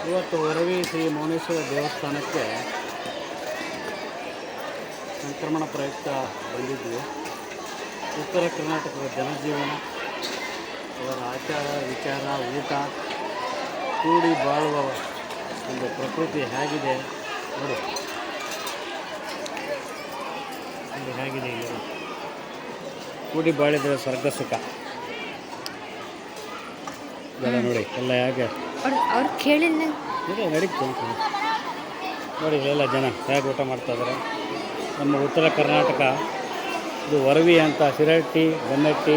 ಇವತ್ತು ವರವಿ ಶ್ರೀ ಮೌನೇಶ್ವರ ದೇವಸ್ಥಾನಕ್ಕೆ ಸಂಕ್ರಮಣ ಪ್ರಯುಕ್ತ ಬಂದಿದ್ವಿ. ಉತ್ತರ ಕರ್ನಾಟಕದ ಜನಜೀವನ, ಅವರ ಆಚಾರ ವಿಚಾರ, ಊಟ, ಕೂಡಿ ಬಾಳುವ ಒಂದು ಪ್ರಕೃತಿ ಹೇಗಿದೆ ನೋಡಿ. ಇಲ್ಲಿ ಹೇಗಿದೆ, ಇಲ್ಲಿ ಕೂಡಿ ಬಾಳಿದರೆ ಸ್ವರ್ಗ ಸುಖ ಎಲ್ಲ ನೋಡಿ. ಎಲ್ಲ ಹೇಗೆ ಅವ್ರು ಕೇಳಿಲ್ಲ ನಡೀತು ನೋಡಿ. ಇಲ್ಲೆಲ್ಲ ಜನ ಹೇಗೆ ಊಟ ಮಾಡ್ತಾಯಿದ್ದಾರೆ. ನಮ್ಮ ಉತ್ತರ ಕರ್ನಾಟಕ ಇದು ವರವಿ ಅಂತ ಶಿರಹಟ್ಟಿ, ಬನ್ನಟ್ಟಿ,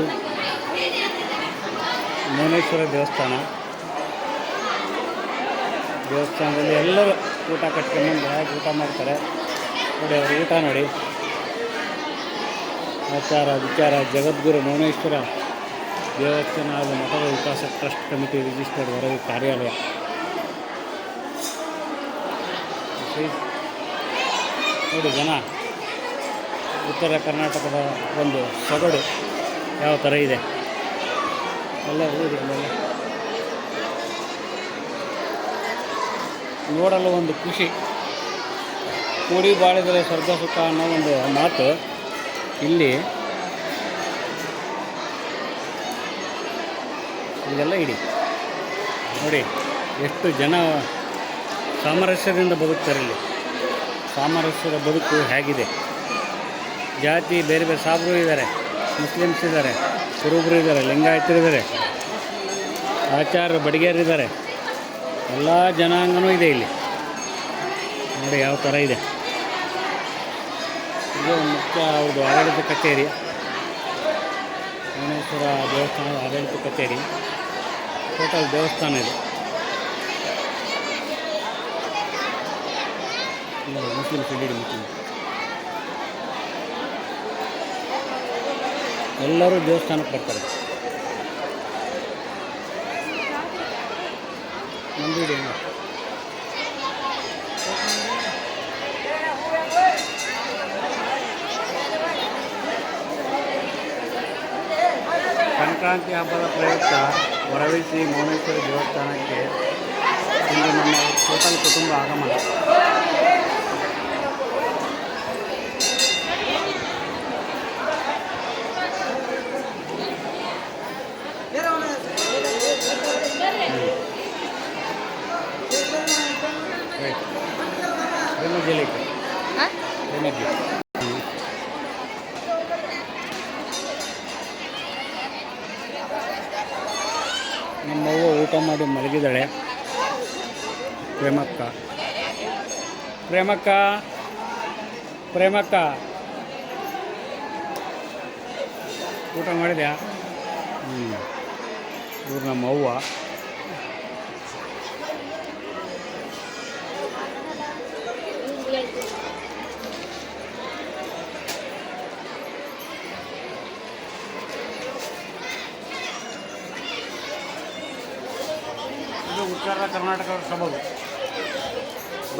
ಮೌನೇಶ್ವರ ದೇವಸ್ಥಾನದಲ್ಲಿ ಎಲ್ಲರೂ ಊಟ ಕಟ್ಕೊಂಡು ಹೇಗೆ ಊಟ ಮಾಡ್ತಾರೆ ನೋಡಿ. ಅವ್ರ ಊಟ ನೋಡಿ. ಆಚಾರ ವಿಚಾರ ಜಗದ್ಗುರು ಮೌನೇಶ್ವರ ದೇವಸ್ಥಾನ ಹಾಗೂ ಮಠದ ವಿಕಾಸ ಟ್ರಸ್ಟ್ ಕಮಿಟಿ ರಿಜಿಸ್ಟರ್ಡ್ ವರವಿ ಕಾರ್ಯಾಲಯ. ನೋಡಿ ಜನ, ಉತ್ತರ ಕರ್ನಾಟಕದ ಒಂದು ಸೊಗಡು ಯಾವ ಥರ ಇದೆ ಎಲ್ಲ ಊರು. ಅಲ್ಲೆಲ್ಲ ನೋಡಲು ಒಂದು ಖುಷಿ. ಕೂಡಿ ಬಾಳಿದರೆ ಸ್ವರ್ಗ ಸುಖ ಅನ್ನೋ ಒಂದು ಮಾತು ಇಲ್ಲಿ ಇದೆಲ್ಲ ಇಡಿ ನೋಡಿ. ಎಷ್ಟು ಜನ ಸಾಮರಸ್ಯದಿಂದ ಬದುಕ್ತಾರೆ. ಇಲ್ಲಿ ಸಾಮರಸ್ಯದ ಬದುಕು ಹೇಗಿದೆ. ಜಾತಿ ಬೇರೆ ಬೇರೆ ಸಾಬ್ರು ಇದ್ದಾರೆ, ಮುಸ್ಲಿಮ್ಸ್ ಇದ್ದಾರೆ, ಕುರುಬರು ಇದ್ದಾರೆ, ಲಿಂಗಾಯತರಿದ್ದಾರೆ, ಆಚಾರ್ಯರು, ಬಡಿಗೇರಿದ್ದಾರೆ, ಎಲ್ಲ ಜನಾಂಗನೂ ಇದೆ ಇಲ್ಲಿ ನೋಡಿ ಯಾವ ಥರ ಇದೆ. ಇದು ಮುಖ್ಯ ಅವ್ರದ್ದು ಆಡಳಿತ ಕಚೇರಿ, ಮೌನೇಶ್ವರ ದೇವಸ್ಥಾನದ ಆಡಳಿತ ಕಚೇರಿ. ಟೋಟಲ್ ದೇವಸ್ಥಾನ ಇದೆ. ಮುಸ್ಲಿಮ್ಸ್ ಇಡೀ ಮುಸ್ಲಿಮ್ ಎಲ್ಲರೂ ದೇವಸ್ಥಾನಕ್ಕೆ ಬರ್ತಾರೆ. ನಂಬಿಡಿ ಸಂಕ್ರಾಂತಿ ಹಬ್ಬದ ಪ್ರಯುಕ್ತ ವರವಿ ಶ್ರೀ ಮೌನೇಶ್ವರ ದೇವಸ್ಥಾನಕ್ಕೆ ಇಂದು ನಮ್ಮ ಟೋಟಲ್ ಕುಟುಂಬ ಆಗಮನ. ನಮ್ಮವ್ವ ಊಟ ಮಾಡಿ ಮಲಗಿದ್ದಾಳೆ. ಪ್ರೇಮಕ್ಕ ಊಟ ಮಾಡಿದ್ಯಾ? ಇವ್ರು ನಮ್ಮವ್ವ. ಇದು ಉತ್ತರ ಕರ್ನಾಟಕದ ಸೊಬಗು.